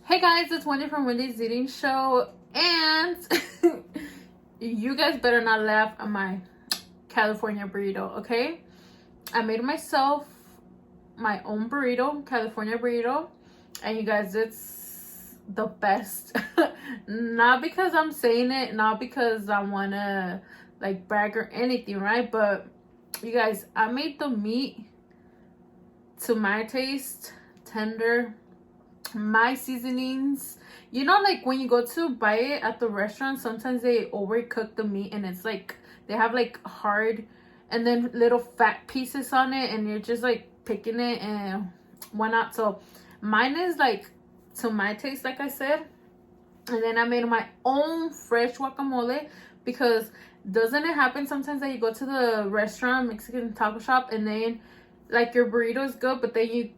Hey guys, it's Wendy from Wendy's Eating Show, and you guys better not laugh at my California burrito, okay? I made myself my own burrito, California burrito, and you guys, it's the best. Not because I'm saying it, not because I want to like brag or anything, right? But you guys, I made the meat to my taste, tender, my seasonings. You know, like when you go to buy it at the restaurant, sometimes they overcook the meat and it's like they have like hard and then little fat pieces on it, and you're just like picking it and whatnot. So mine is like to my taste, like I said. And then I made my own fresh guacamole, because doesn't it happen sometimes that you go to the restaurant, Mexican taco shop, and then like your burrito is good, but then you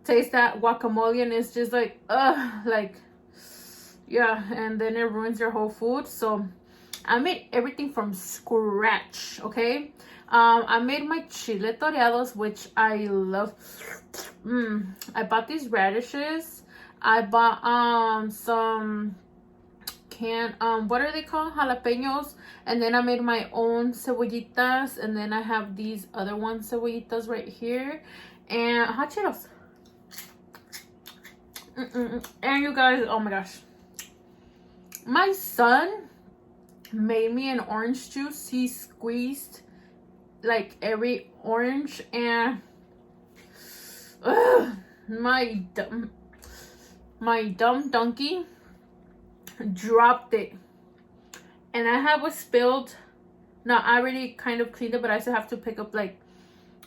taste that guacamole and it's just like like, yeah, and then it ruins your whole food. So I made everything from scratch, okay? I made my chile toreados, which I love. I bought these radishes. I bought some canned what are they called, jalapeños, and then I made my own cebollitas, and then I have these other ones cebollitas right here, and hot Cheetos. And you guys, oh my gosh, my son made me an orange juice. He squeezed like every orange, and my dumb donkey dropped it, and I have a spilled. Now I already kind of cleaned it, but I still have to pick up like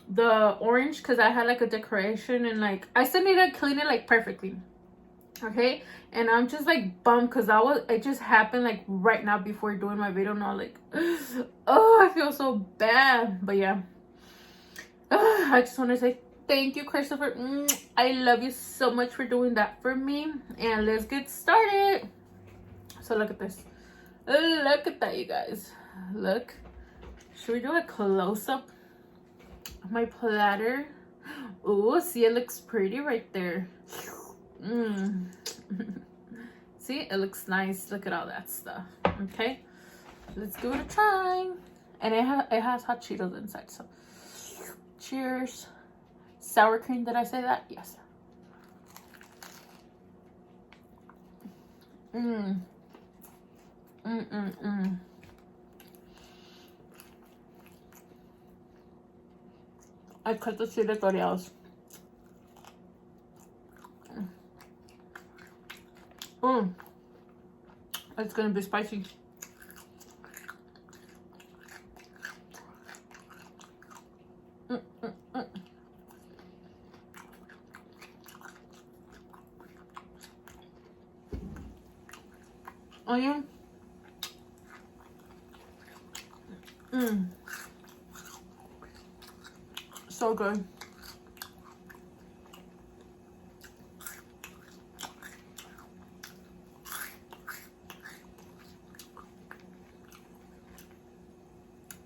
the orange because I had like a decoration, and like I still need to clean it like perfectly, okay? And I'm just like bummed because it just happened like right now before doing my video, and I'm like, oh, I feel so bad. But yeah, I just want to say thank you, Christopher. I love you so much for doing that for me. And let's get started. So look at this. Look at that, you guys. Look. Should we do a close-up of my platter? Oh, see, it looks pretty right there. See, it looks nice. Look at all that stuff. Okay, let's give it a try. And it has hot Cheetos inside. So cheers. Sour cream, did I say that? Yes. I cut the chile toreados. It's gonna be spicy. Onion. So good.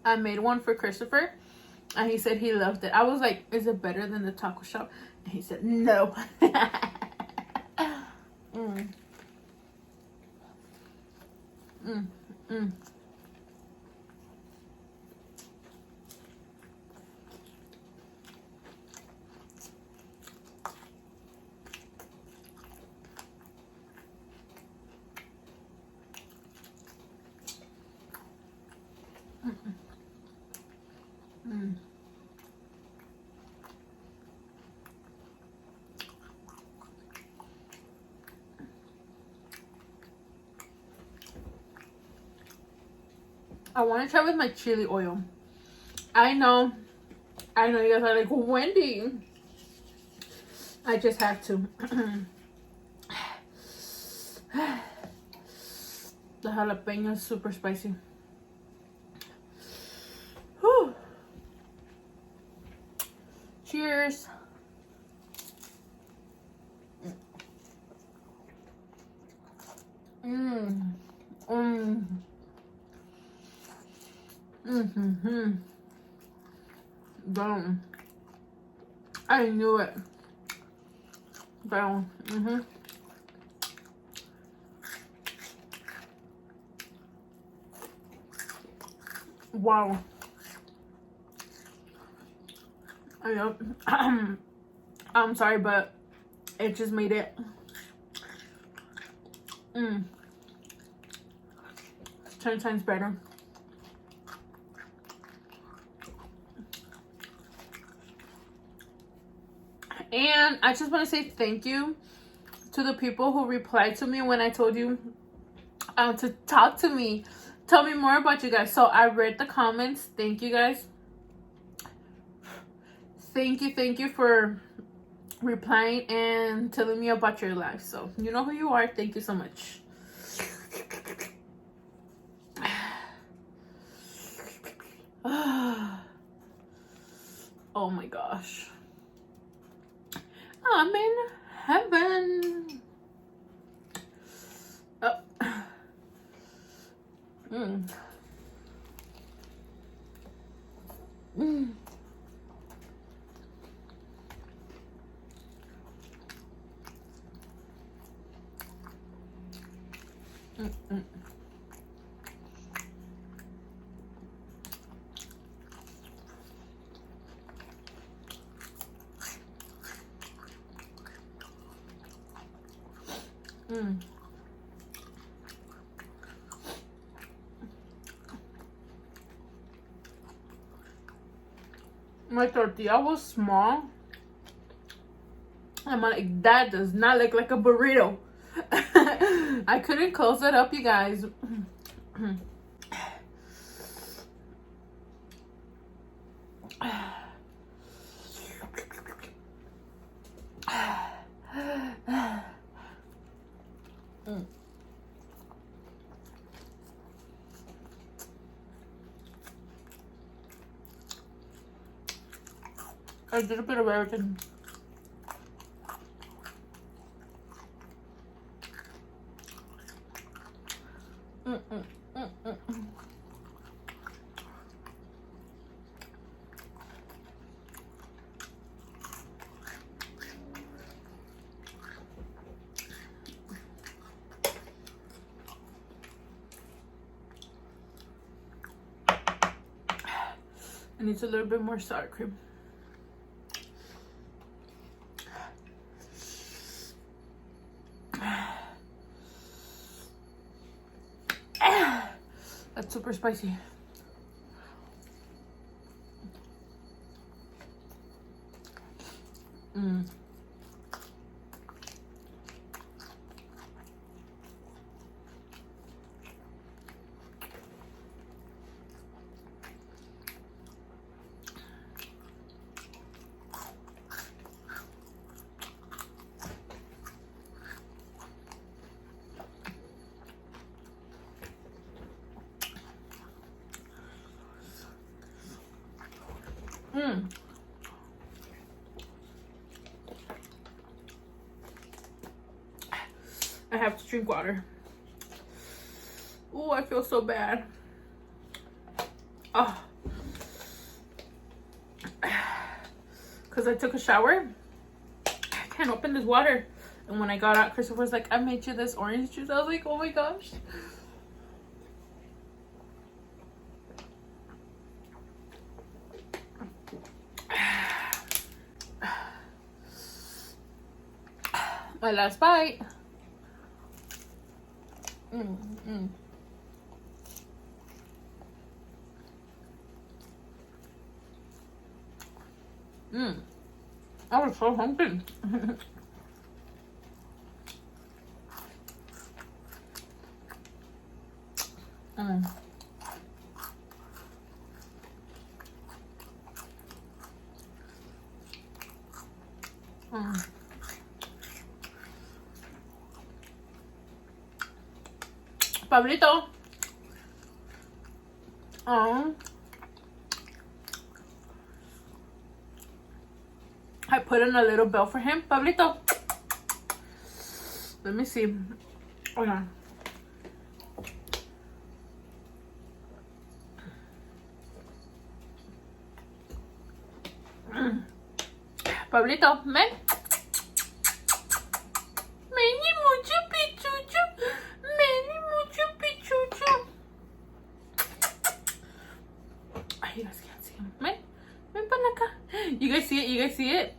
I made one for Christopher, and he said he loved it. I was like, is it better than the taco shop? And he said, no. I want to try with my chili oil. I know you guys are like, Wendy. I just have to. The jalapeno is super spicy. Whew. Cheers. Boom. I knew it. Boom. Wow. I'm sorry, but it just made it 10 times better. And I just want to say thank you to the people who replied to me when I told you to talk to me. Tell me more about you guys. So I read the comments. Thank you guys. Thank you for replying and telling me about your life. So you know who you are. Thank you so much. Oh my gosh. I'm in heaven. Oh. My tortilla was small. I'm like, that does not look like a burrito. I couldn't close it up, you guys. I did a bit of everything. It needs a little bit more sour cream. That's super spicy. I have to drink water. Oh, I feel so bad. Oh, because I took a shower. I can't open this water. And when I got out, Christopher was like, I made you this orange juice. I was like, oh my gosh. My last bite. I was so hungry. Pablito. Oh. I put in a little bell for him. Pablito. Let me see. Hold on. Pablito, ven. Meni mucho pichucho. Meni mucho pichucho. You guys see it? You guys see it?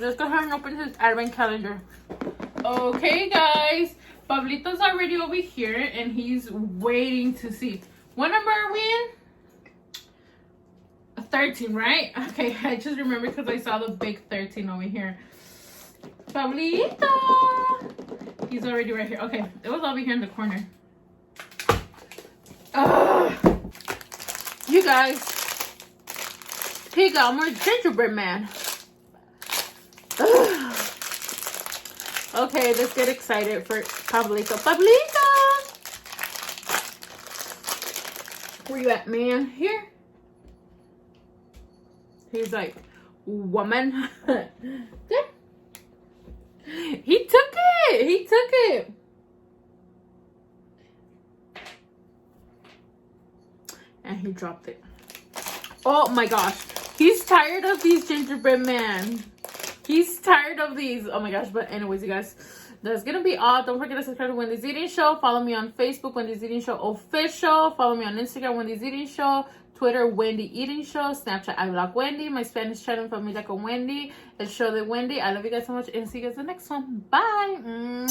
Let's go ahead and open his advent calendar. Okay, guys. Pablito's already over here, and he's waiting to see. What number are we in? 13, right? Okay, I just remember because I saw the big 13 over here. Pablito! He's already right here. Okay, it was over here in the corner. You guys, he got more gingerbread man. Okay, let's get excited for Pablito. Pablito! Where you at, man? Here. He's like, woman. There. He took it. He took it. And he dropped it. Oh my gosh. He's tired of these gingerbread man. He's tired of these. Oh my gosh. But anyways, you guys, that's gonna be all. Don't forget to subscribe to Wendy's Eating Show. Follow me on Facebook, Wendy's Eating Show Official. Follow me on Instagram, Wendy's Eating Show. Twitter, Wendy Eating Show. Snapchat, I Vlog Wendy. My Spanish channel, Familia con Wendy. El Show de Wendy. I love you guys so much. And see you guys in the next one. Bye.